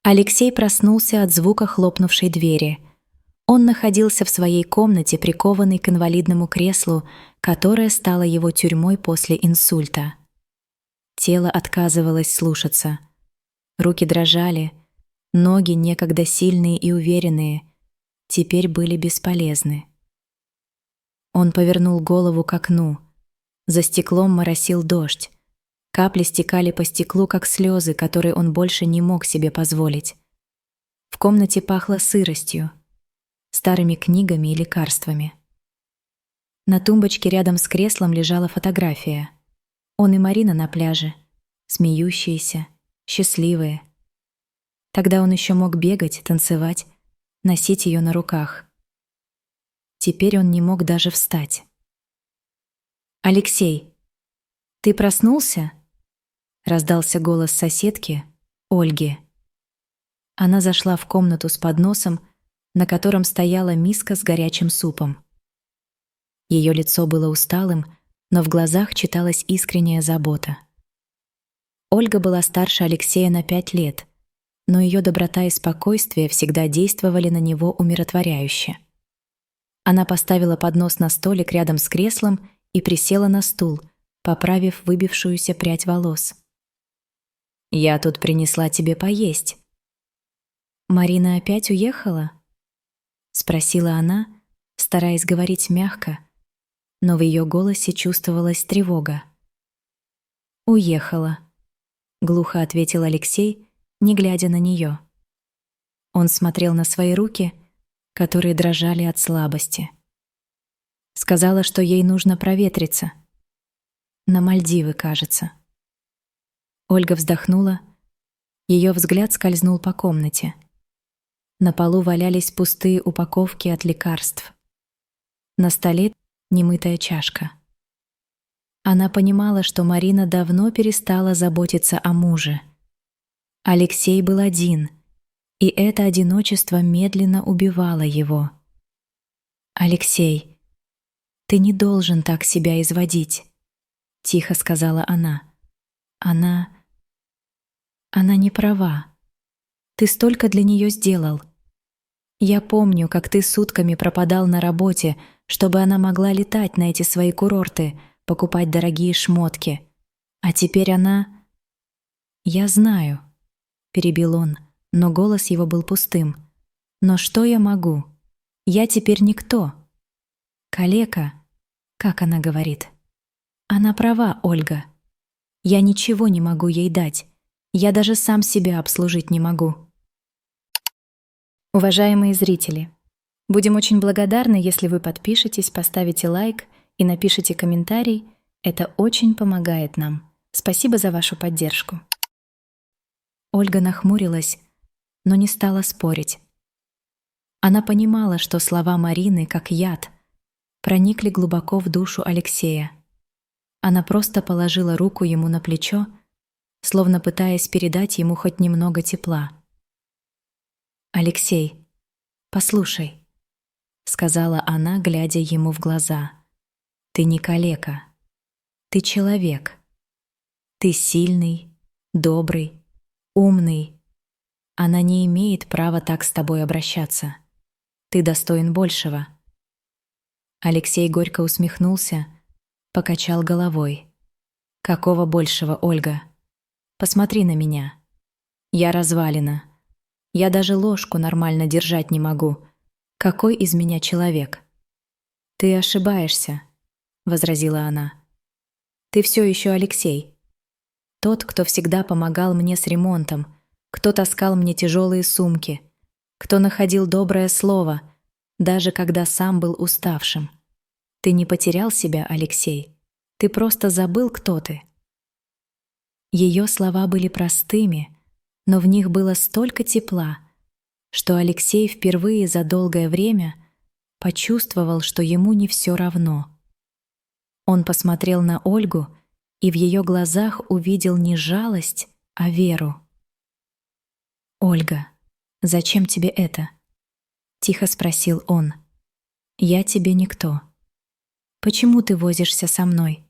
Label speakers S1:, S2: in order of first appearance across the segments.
S1: Алексей проснулся от звука хлопнувшей двери. Он находился в своей комнате, прикованный к инвалидному креслу, которое стало его тюрьмой после инсульта. Тело отказывалось слушаться. Руки дрожали, ноги, некогда сильные и уверенные, теперь были бесполезны. Он повернул голову к окну. За стеклом моросил дождь. Капли стекали по стеклу, как слезы, которые он больше не мог себе позволить. В комнате пахло сыростью, старыми книгами и лекарствами. На тумбочке рядом с креслом лежала фотография. Он и Марина на пляже, смеющиеся, счастливые. Тогда он еще мог бегать, танцевать, носить ее на руках. Теперь он не мог даже встать. «Алексей, ты проснулся?» — раздался голос соседки, Ольги. Она зашла в комнату с подносом, на котором стояла миска с горячим супом. Ее лицо было усталым, но в глазах читалась искренняя забота. Ольга была старше Алексея на 5 лет, но ее доброта и спокойствие всегда действовали на него умиротворяюще. Она поставила поднос на столик рядом с креслом и присела на стул, поправив выбившуюся прядь волос. «Я тут принесла тебе поесть». «Марина опять уехала?» — спросила она, стараясь говорить мягко, но в ее голосе чувствовалась тревога. «Уехала», — глухо ответил Алексей, не глядя на нее. Он смотрел на свои руки, которые дрожали от слабости. Сказала, что ей нужно проветриться. На Мальдивы, кажется. Ольга вздохнула. Ее взгляд скользнул по комнате. На полу валялись пустые упаковки от лекарств. На столе немытая чашка. Она понимала, что Марина давно перестала заботиться о муже. Алексей был один, и это одиночество медленно убивало его. «Алексей, ты не должен так себя изводить», — тихо сказала она. Она не права. Ты столько для нее сделал. Я помню, как ты сутками пропадал на работе, чтобы она могла летать на эти свои курорты, покупать дорогие шмотки. А теперь она... Я знаю, перебил он, но голос его был пустым. Но что я могу? Я теперь никто. Калека, как она говорит. Она права, Ольга. Я ничего не могу ей дать. Я даже сам себя обслужить не могу. Уважаемые зрители, будем очень благодарны, если вы подпишетесь, поставите лайк и напишите комментарий. Это очень помогает нам. Спасибо за вашу поддержку. Ольга нахмурилась, но не стала спорить. Она понимала, что слова Марины, как яд, проникли глубоко в душу Алексея. Она просто положила руку ему на плечо, словно пытаясь передать ему хоть немного тепла. «Алексей, послушай», — сказала она, глядя ему в глаза. «Ты не калека. Ты человек. Ты сильный, добрый, умный. Она не имеет права так с тобой обращаться. Ты достоин большего». Алексей горько усмехнулся, покачал головой. «Какого большего, Ольга? Посмотри на меня. Я развалина. Я даже ложку нормально держать не могу. Какой из меня человек?» «Ты ошибаешься», — возразила она. «Ты все еще Алексей. Тот, кто всегда помогал мне с ремонтом, кто таскал мне тяжелые сумки, кто находил доброе слово, даже когда сам был уставшим. Ты не потерял себя, Алексей. Ты просто забыл, кто ты». Ее слова были простыми, но в них было столько тепла, что Алексей впервые за долгое время почувствовал, что ему не все равно. Он посмотрел на Ольгу и в ее глазах увидел не жалость, а веру. «Ольга, зачем тебе это?» — тихо спросил он. «Я тебе никто. Почему ты возишься со мной?»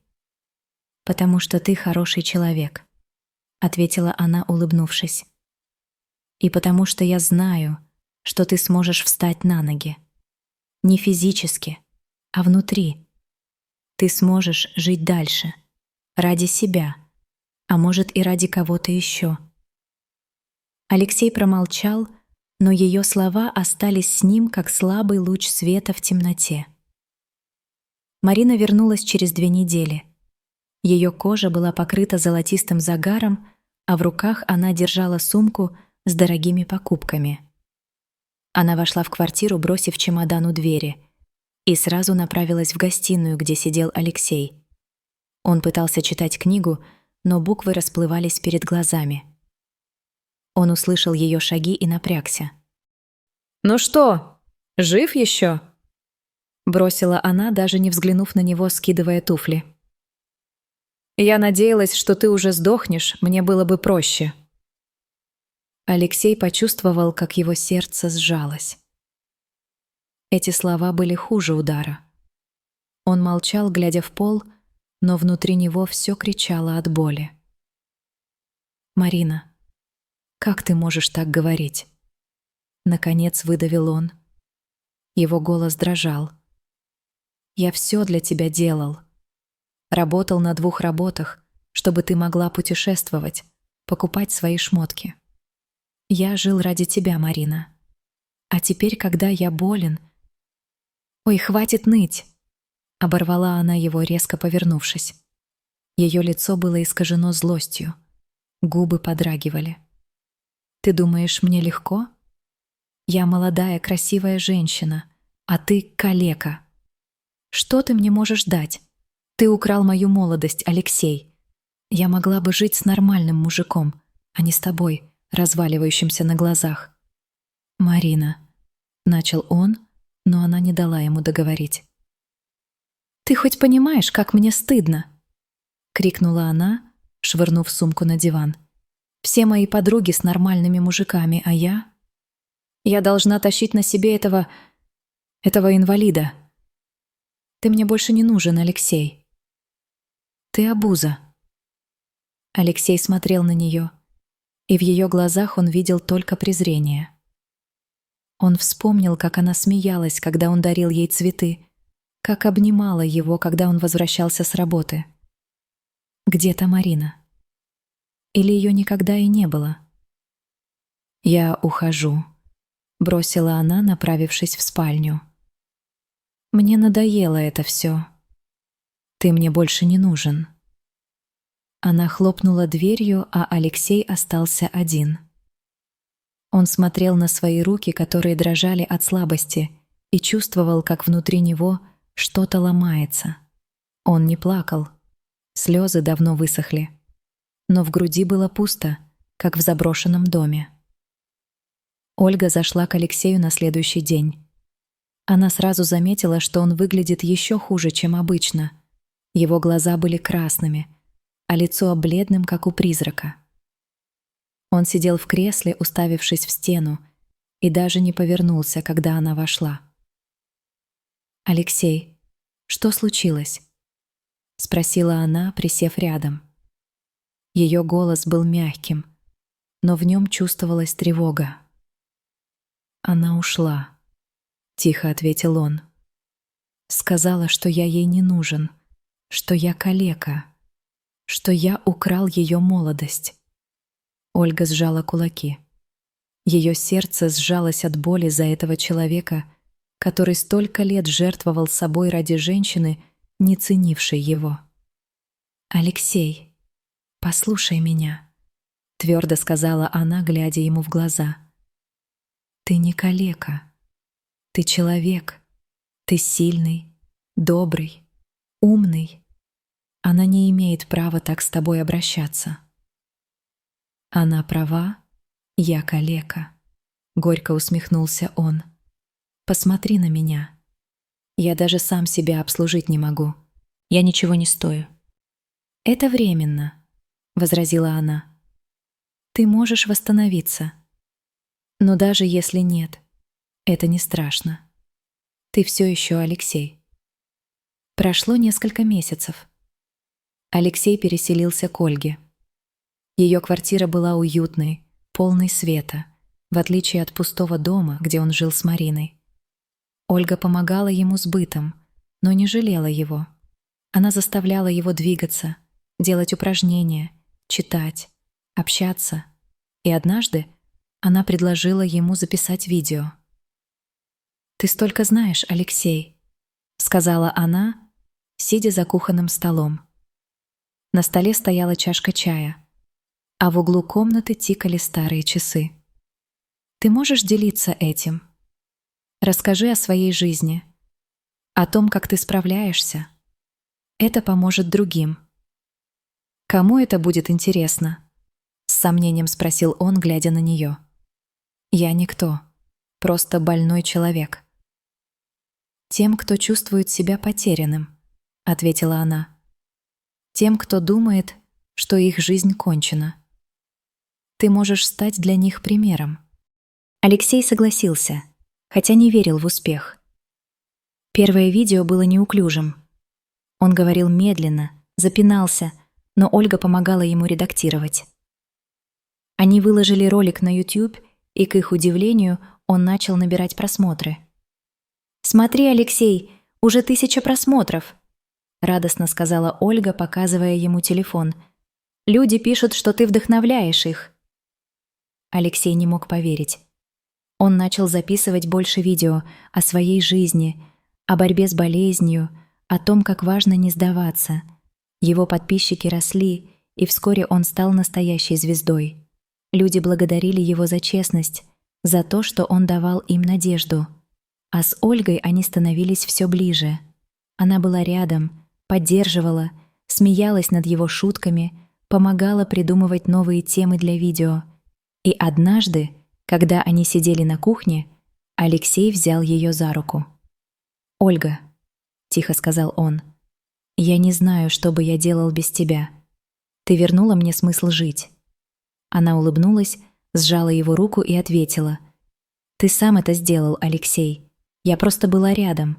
S1: «Потому что ты хороший человек», — ответила она, улыбнувшись. И потому что я знаю, что ты сможешь встать на ноги. Не физически, а внутри. Ты сможешь жить дальше. Ради себя. А может и ради кого-то еще. Алексей промолчал, но ее слова остались с ним, как слабый луч света в темноте. Марина вернулась через 2 недели. Ее кожа была покрыта золотистым загаром, а в руках она держала сумку с дорогими покупками. Она вошла в квартиру, бросив чемодан у двери, и сразу направилась в гостиную, где сидел Алексей. Он пытался читать книгу, но буквы расплывались перед глазами. Он услышал ее шаги и напрягся. «Ну что, жив еще?» Бросила она, даже не взглянув на него, скидывая туфли. «Я надеялась, что ты уже сдохнешь, мне было бы проще». Алексей почувствовал, как его сердце сжалось. Эти слова были хуже удара. Он молчал, глядя в пол, но внутри него все кричало от боли. «Марина, как ты можешь так говорить?» Наконец выдавил он. Его голос дрожал. «Я все для тебя делал. Работал на 2 работах, чтобы ты могла путешествовать, покупать свои шмотки. Я жил ради тебя, Марина. А теперь, когда я болен...» «Ой, хватит ныть!» Оборвала она его, резко повернувшись. Ее лицо было искажено злостью. Губы подрагивали. «Ты думаешь, мне легко? Я молодая, красивая женщина, а ты калека. Что ты мне можешь дать? Ты украл мою молодость, Алексей. Я могла бы жить с нормальным мужиком, а не с тобой, разваливающимся на глазах». «Марина», — начал он, но она не дала ему договорить. «Ты хоть понимаешь, как мне стыдно?» — крикнула она, швырнув сумку на диван. «Все мои подруги с нормальными мужиками, а я? Я должна тащить на себе этого инвалида. Ты мне больше не нужен, Алексей. Ты обуза». Алексей смотрел на нее, и в ее глазах он видел только презрение. Он вспомнил, как она смеялась, когда он дарил ей цветы, как обнимала его, когда он возвращался с работы. Где-то Марина. Или ее никогда и не было? «Я ухожу», — бросила она, направившись в спальню. «Мне надоело это все. Ты мне больше не нужен». Она хлопнула дверью, а Алексей остался один. Он смотрел на свои руки, которые дрожали от слабости, и чувствовал, как внутри него что-то ломается. Он не плакал. Слезы давно высохли. Но в груди было пусто, как в заброшенном доме. Ольга зашла к Алексею на следующий день. Она сразу заметила, что он выглядит еще хуже, чем обычно. Его глаза были красными, а лицо бледным, как у призрака. Он сидел в кресле, уставившись в стену, и даже не повернулся, когда она вошла. «Алексей, что случилось?» — спросила она, присев рядом. Ее голос был мягким, но в нем чувствовалась тревога. «Она ушла», — тихо ответил он. «Сказала, что я ей не нужен, что я калека, что я украл ее молодость». Ольга сжала кулаки. Ее сердце сжалось от боли за этого человека, который столько лет жертвовал собой ради женщины, не ценившей его. «Алексей, послушай меня», — твердо сказала она, глядя ему в глаза. «Ты не калека. Ты человек. Ты сильный, добрый, умный. Она не имеет права так с тобой обращаться». «Она права, я калека», — горько усмехнулся он. «Посмотри на меня. Я даже сам себя обслужить не могу. Я ничего не стою». «Это временно», — возразила она. «Ты можешь восстановиться. Но даже если нет, это не страшно. Ты все еще Алексей». Прошло несколько месяцев. Алексей переселился к Ольге. Ее квартира была уютной, полной света, в отличие от пустого дома, где он жил с Мариной. Ольга помогала ему с бытом, но не жалела его. Она заставляла его двигаться, делать упражнения, читать, общаться. И однажды она предложила ему записать видео. «Ты столько знаешь, Алексей», — сказала она, сидя за кухонным столом. На столе стояла чашка чая, а в углу комнаты тикали старые часы. «Ты можешь делиться этим? Расскажи о своей жизни, о том, как ты справляешься. Это поможет другим». «Кому это будет интересно?» — с сомнением спросил он, глядя на нее. «Я никто, просто больной человек». «Тем, кто чувствует себя потерянным», — ответила она. «Тем, кто думает, что их жизнь кончена. Ты можешь стать для них примером». Алексей согласился, хотя не верил в успех. Первое видео было неуклюжим. Он говорил медленно, запинался, но Ольга помогала ему редактировать. Они выложили ролик на YouTube, и, к их удивлению, он начал набирать просмотры. «Смотри, Алексей, уже 1000 просмотров!» — радостно сказала Ольга, показывая ему телефон. «Люди пишут, что ты вдохновляешь их». Алексей не мог поверить. Он начал записывать больше видео о своей жизни, о борьбе с болезнью, о том, как важно не сдаваться. Его подписчики росли, и вскоре он стал настоящей звездой. Люди благодарили его за честность, за то, что он давал им надежду. А с Ольгой они становились все ближе. Она была рядом, поддерживала, смеялась над его шутками, помогала придумывать новые темы для видео. И однажды, когда они сидели на кухне, Алексей взял ее за руку. «Ольга», — тихо сказал он, — «я не знаю, что бы я делал без тебя. Ты вернула мне смысл жить». Она улыбнулась, сжала его руку и ответила: «Ты сам это сделал, Алексей. Я просто была рядом».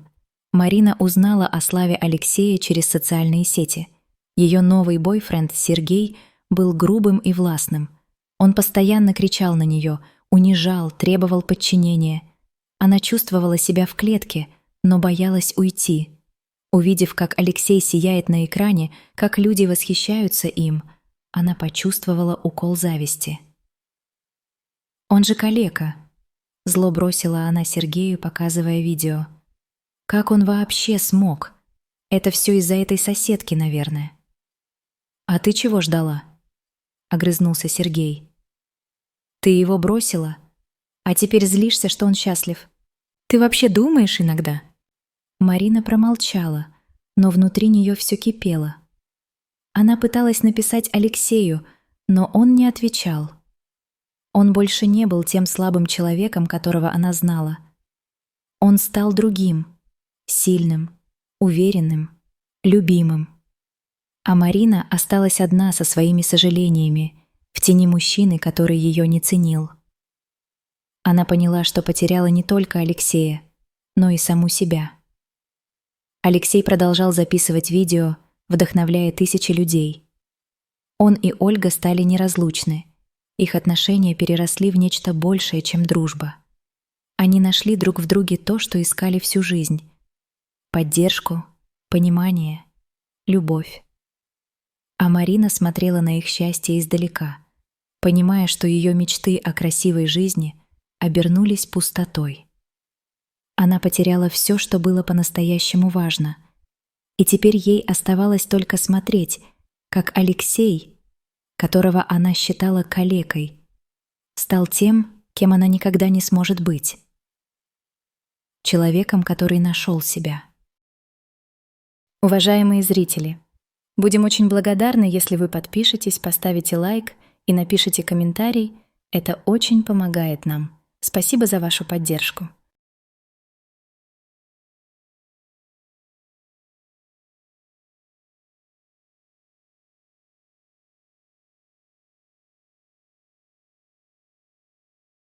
S1: Марина узнала о славе Алексея через социальные сети. Ее новый бойфренд Сергей был грубым и властным. Он постоянно кричал на нее, унижал, требовал подчинения. Она чувствовала себя в клетке, но боялась уйти. Увидев, как Алексей сияет на экране, как люди восхищаются им, она почувствовала укол зависти. «Он же калека», — зло бросила она Сергею, показывая видео. «Как он вообще смог? Это все из-за этой соседки, наверное». «А ты чего ждала?» — огрызнулся Сергей. «Ты его бросила, а теперь злишься, что он счастлив. Ты вообще думаешь иногда?» Марина промолчала, но внутри нее все кипело. Она пыталась написать Алексею, но он не отвечал. Он больше не был тем слабым человеком, которого она знала. Он стал другим, сильным, уверенным, любимым. А Марина осталась одна со своими сожалениями, в тени мужчины, который ее не ценил. Она поняла, что потеряла не только Алексея, но и саму себя. Алексей продолжал записывать видео, вдохновляя тысячи людей. Он и Ольга стали неразлучны. Их отношения переросли в нечто большее, чем дружба. Они нашли друг в друге то, что искали всю жизнь: поддержку, понимание, любовь. А Марина смотрела на их счастье издалека, понимая, что ее мечты о красивой жизни обернулись пустотой. Она потеряла все, что было по-настоящему важно, и теперь ей оставалось только смотреть, как Алексей, которого она считала калекой, стал тем, кем она никогда не сможет быть. Человеком, который нашел себя. Уважаемые зрители, будем очень благодарны, если вы подпишетесь, поставите лайк и напишите комментарий. Это очень помогает нам. Спасибо за вашу поддержку.